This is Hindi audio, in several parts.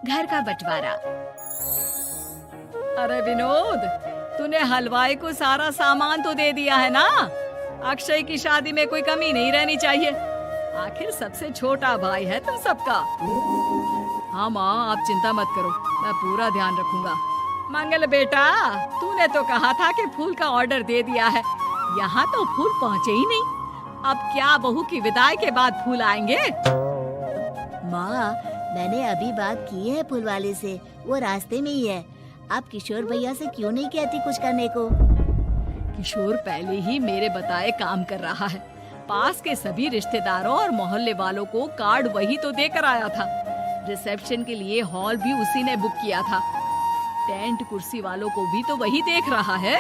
घर का बंटवारा। अरे विनोद, तूने हलवाई को सारा सामान तो दे दिया है ना? अक्षय की शादी में कोई कमी नहीं रहनी चाहिए। आखिर सबसे छोटा भाई है तुम सबका। हाँ माँ, आप चिंता मत करो, मैं पूरा ध्यान रखूंगा। मंगल बेटा, तूने तो कहा था कि फूल का ऑर्डर दे दिया है, यहाँ तो फूल पहुँचे ही नहीं। अब क्या बहू की विदाई के बाद फूल आएंगे? माँ, मैंने अभी बात की है फूल वाले से, वो रास्ते में ही है। आप किशोर भैया से क्यों नहीं कहती कुछ करने को? किशोर पहले ही मेरे बताए काम कर रहा है। पास के सभी रिश्तेदारों और मोहल्ले वालों को कार्ड वही तो देकर आया था। रिसेप्शन के लिए हॉल भी उसी ने बुक किया था। टेंट कुर्सी वालों को भी तो वही देख रहा है।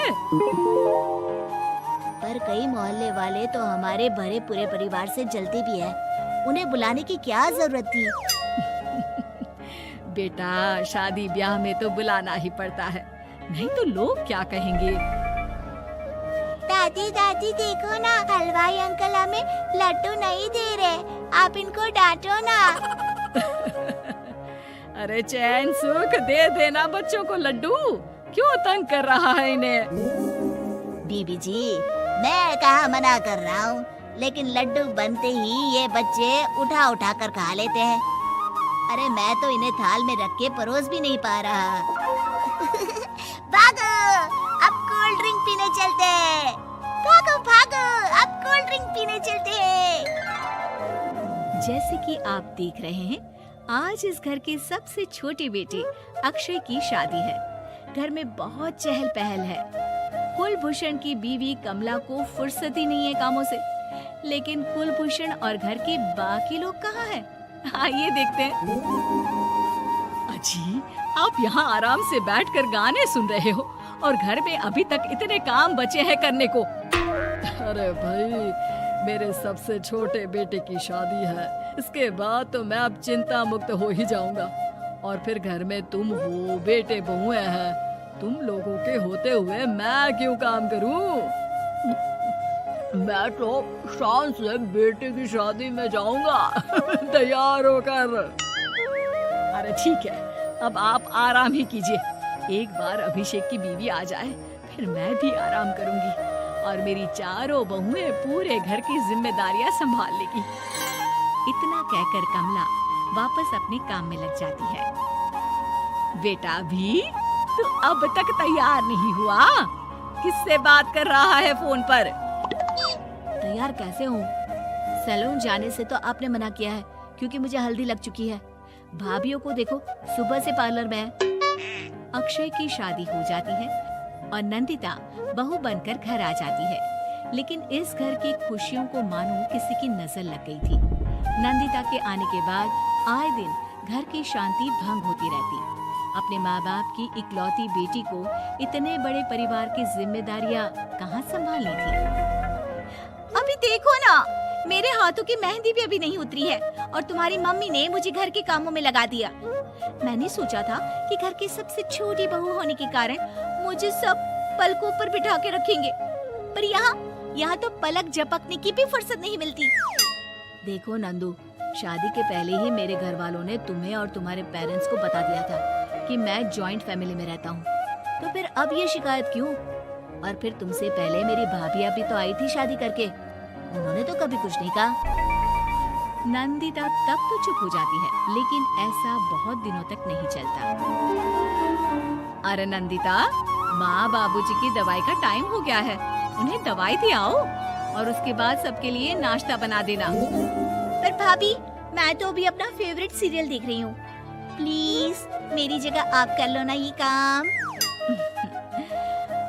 पर कई मोहल्ले वाले तो हमारे भरे पूरे परिवार से जलते भी हैं। उन्हें बुलाने की क्या जरूरत थी? बेटा, शादी ब्याह में तो बुलाना ही पड़ता है, नहीं तो लोग क्या कहेंगे। दादी दादी देखो ना, हलवाई अंकल हमें लड्डू नहीं दे रहे, आप इनको डांटो ना। अरे चैन सुख दे देना बच्चों को लड्डू, क्यों तंग कर रहा है इन्हें? बीबी जी, मैं कहाँ मना कर रहा हूँ, लेकिन लड्डू बनते ही ये बच्चे उठा उठा कर खा लेते हैं। अरे मैं तो इन्हें थाल में रख के परोस भी नहीं पा रहा। भागो, अब कोल्ड ड्रिंक पीने चलते हैं। भागो भागो, अब कोल्ड ड्रिंक पीने चलते हैं। जैसे कि आप देख रहे हैं, आज इस घर की सबसे छोटी बेटी अक्षय की शादी है। घर में बहुत चहल पहल है। कुलभूषण की बीवी कमला को फुर्सत ही नहीं है कामों से, लेकिन कुलभूषण और घर के बाकी लोग कहाँ हैं? आइए देखते हैं। अजी, आप यहाँ आराम से बैठकर गाने सुन रहे हो और घर में अभी तक इतने काम बचे हैं करने को। अरे भाई, मेरे सबसे छोटे बेटे की शादी है, इसके बाद तो मैं अब चिंता मुक्त हो ही जाऊंगा। और फिर घर में तुम हो, बेटे बहुएं हैं, तुम लोगों के होते हुए मैं क्यों काम करूं? मैं तो शान से बेटे की शादी में जाऊंगा तैयार होकर। अरे ठीक है, अब आप आराम ही कीजिए। एक बार अभिषेक की बीवी आ जाए, फिर मैं भी आराम करूंगी और मेरी चारों बहुएं पूरे घर की जिम्मेदारियां संभाल लेगी। इतना कहकर कमला वापस अपने काम में लग जाती है। बेटा भी, तू अब तक तैयार नहीं हुआ? किससे बात कर रहा है फोन पर? तैयार कैसे हूँ? सैलून जाने से तो आपने मना किया है, क्योंकि मुझे हल्दी लग चुकी है। भाभीयों को देखो, सुबह से पार्लर में है। अक्षय की शादी हो जाती है और नंदिता बहू बनकर घर आ जाती है, लेकिन इस घर की खुशियों को मानो किसी की नजर लग गई थी। नंदिता के आने के बाद आए दिन घर की शांति भंग होती रहती। अपने माँ बाप की इकलौती बेटी को इतने बड़े परिवार की जिम्मेदारियां कहाँ संभालनी थी? अभी देखो ना, मेरे हाथों की मेहंदी भी अभी नहीं उतरी है और तुम्हारी मम्मी ने मुझे घर के कामों में लगा दिया। मैंने सोचा था कि घर की सबसे छोटी बहू होने के कारण मुझे सब पलकों पर बिठा के रखेंगे, पर यहाँ तो पलक झपकने की भी फुर्सत नहीं मिलती। देखो नंदू, शादी के पहले ही मेरे घर वालों ने तुम्हें और तुम्हारे पेरेंट्स को बता दिया था कि मैं जॉइंट फैमिली में रहता हूँ, तो फिर अब ये शिकायत क्यों? और फिर तुमसे पहले मेरी भाभी भी तो आई थी शादी करके, उन्होंने तो कभी कुछ नहीं कहा। नंदिता तब तो चुप हो जाती है, लेकिन ऐसा बहुत दिनों तक नहीं चलता। अरे नंदिता, माँ बाबूजी की दवाई का टाइम हो गया है, उन्हें दवाई दे आओ और उसके बाद सबके लिए नाश्ता बना देना। पर भाभी, मैं तो अभी अपना फेवरेट सीरियल देख रही हूँ। प्लीज मेरी जगह आप कर लो ना ये काम।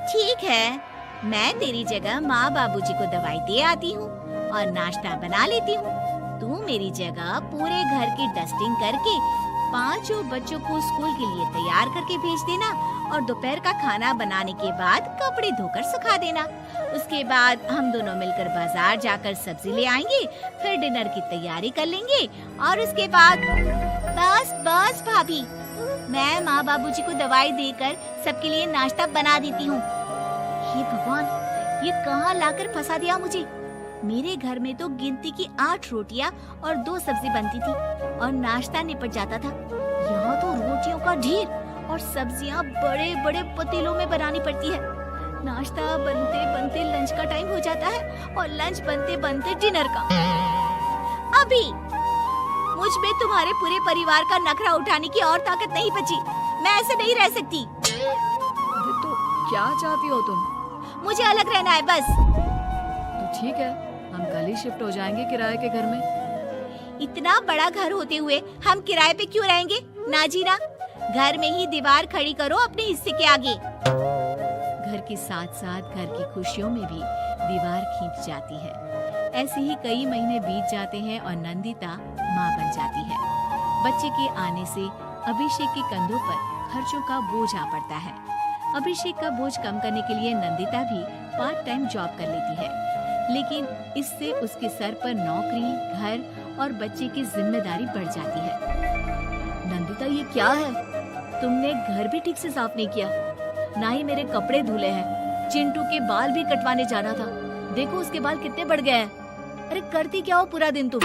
ठीक है, मैं तेरी जगह माँ बाबूजी को दवाई दे आती हूँ और नाश्ता बना लेती हूँ। तू मेरी जगह पूरे घर की डस्टिंग करके 5 बच्चों को स्कूल के लिए तैयार करके भेज देना और दोपहर का खाना बनाने के बाद कपड़े धोकर सुखा देना। उसके बाद हम दोनों मिलकर बाजार जाकर सब्जी ले आएंगे, फिर डिनर की तैयारी कर लेंगे और उसके बाद बस भाभी, मैं माँ बाबूजी को दवाई देकर सबके लिए नाश्ता बना देती हूँ। हे भगवान, ये कहाँ लाकर फंसा दिया मुझे। मेरे घर में तो गिनती की 8 रोटियां और 2 सब्जी बनती थी और नाश्ता निपट जाता था, यहाँ तो रोटियों का ढेर और सब्जियाँ बड़े बड़े पतीलों में बनानी पड़ती है। नाश्ता बनते बनते लंच का टाइम हो जाता है और लंच बनते बनते डिनर का। अभी मुझ में तुम्हारे पूरे परिवार का नखरा उठाने की और ताकत नहीं बची। मैं ऐसे नहीं रह सकती। अरे तो क्या चाहती हो तुम? मुझे अलग रहना है बस। तो ठीक है, हम कल ही शिफ्ट हो जाएंगे किराए के घर में। इतना बड़ा घर होते हुए हम किराए पे क्यों रहेंगे? ना जी ना, घर में ही दीवार खड़ी करो अपने हिस्से के आगे। घर के साथ साथ घर की खुशियों में भी दीवार खींच जाती है। ऐसे ही कई महीने बीत जाते हैं और नंदिता माँ बन जाती है। बच्चे के आने से अभिषेक के कंधों पर खर्चों का बोझ आ पड़ता है। अभिषेक का बोझ कम करने के लिए नंदिता भी पार्ट टाइम जॉब कर लेती है, लेकिन इससे उसके सर पर नौकरी, घर और बच्चे की जिम्मेदारी बढ़ जाती है। नंदिता, ये क्या है? तुमने घर भी ठीक से साफ नहीं किया, ना ही मेरे कपड़े धुले हैं। चिंटू के बाल भी कटवाने जाना था, देखो उसके बाल कितने बढ़ गए हैं। अरे करती क्या हो पूरा दिन तुम?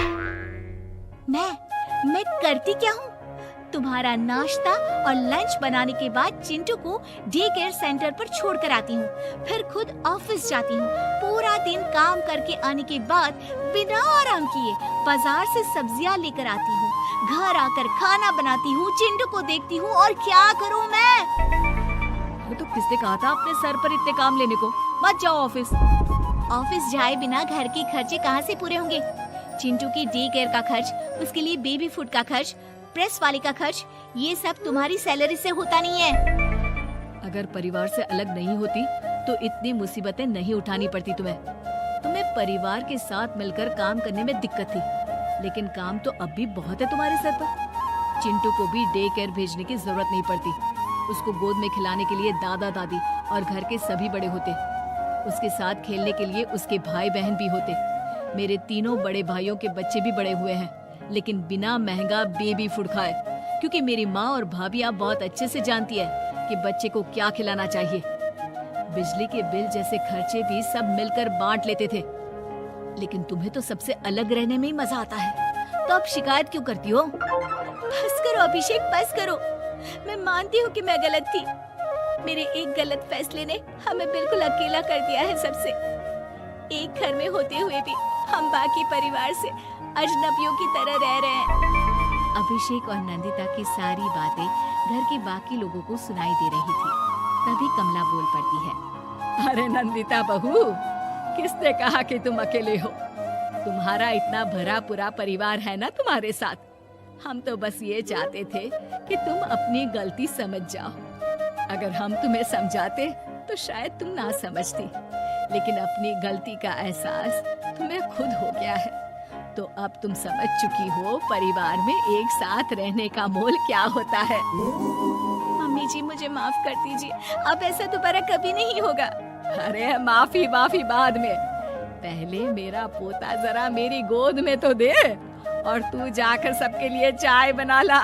मैं करती क्या हूँ? तुम्हारा नाश्ता और लंच बनाने के बाद चिंटू को डे केयर सेंटर पर छोड़ कर आती हूँ, फिर खुद ऑफिस जाती हूँ। पूरा दिन काम करके आने के बाद बिना आराम किए बाजार से सब्जियाँ लेकर आती हूँ, घर आकर खाना बनाती हूँ, चिंटू को देखती हूँ और क्या करूँ मैं? तो किसने कहा था अपने सर पर इतने काम लेने को? मत जाओ ऑफिस। ऑफिस जाए बिना घर के खर्चे कहाँ से पूरे होंगे? चिंटू की डे केयर का खर्च, उसके लिए बेबी फूड का खर्च, प्रेस वाले का खर्च, ये सब तुम्हारी सैलरी से होता नहीं है। अगर परिवार से अलग नहीं होती तो इतनी मुसीबतें नहीं उठानी पड़ती तुम्हें। तुम्हें परिवार के साथ मिलकर काम करने में दिक्कत थी, लेकिन काम तो अब भी बहुत है तुम्हारे सर पर। चिंटू को भी डे केयर भेजने की जरूरत नहीं पड़ती। उसको गोद में खिलाने के लिए दादा दादी और घर के सभी बड़े होते। उसके साथ खेलने के लिए उसके भाई बहन भी होते। मेरे तीनों बड़े भाइयों के बच्चे भी बड़े हुए हैं, लेकिन बिना महंगा बेबी फूड खाए, क्योंकि मेरी माँ और भाभियाँ बहुत अच्छे से जानती है कि बच्चे को क्या खिलाना चाहिए। बिजली के बिल जैसे खर्चे भी सब मिलकर बांट लेते थे, लेकिन तुम्हें तो सबसे अलग रहने में ही मजा आता है। तो अब शिकायत क्यों करती हो? बस करो अभिषेक, बस करो। मैं मानती हूँ कि मैं गलत थी। मेरे एक गलत फैसले ने हमें बिल्कुल अकेला कर दिया है सबसे। एक घर में होते हुए भी हम बाकी परिवार से अजनबियों की तरह रह रहे हैं। अभिषेक और नंदिता की सारी बातें घर के बाकी लोगों को सुनाई दे रही थी। तभी कमला बोल पड़ती है। अरे नंदिता बहू, किसने कहा कि तुम अकेले हो? तुम्हारा इतना भरा पूरा परिवार है ना तुम्हारे साथ। हम तो बस ये चाहते थे कि तुम अपनी गलती समझ जाओ। अगर हम तुम्हें समझाते तो शायद तुम ना समझती, लेकिन अपनी गलती का एहसास तुम्हें खुद हो गया है, तो अब तुम समझ चुकी हो परिवार में एक साथ रहने का मोल क्या होता है। मम्मी जी, मुझे माफ कर दीजिए, अब ऐसा दोबारा कभी नहीं होगा। अरे माफी बाद में, पहले मेरा पोता जरा मेरी गोद में तो दे, और तू जाकर सबके लिए चाय बना ला।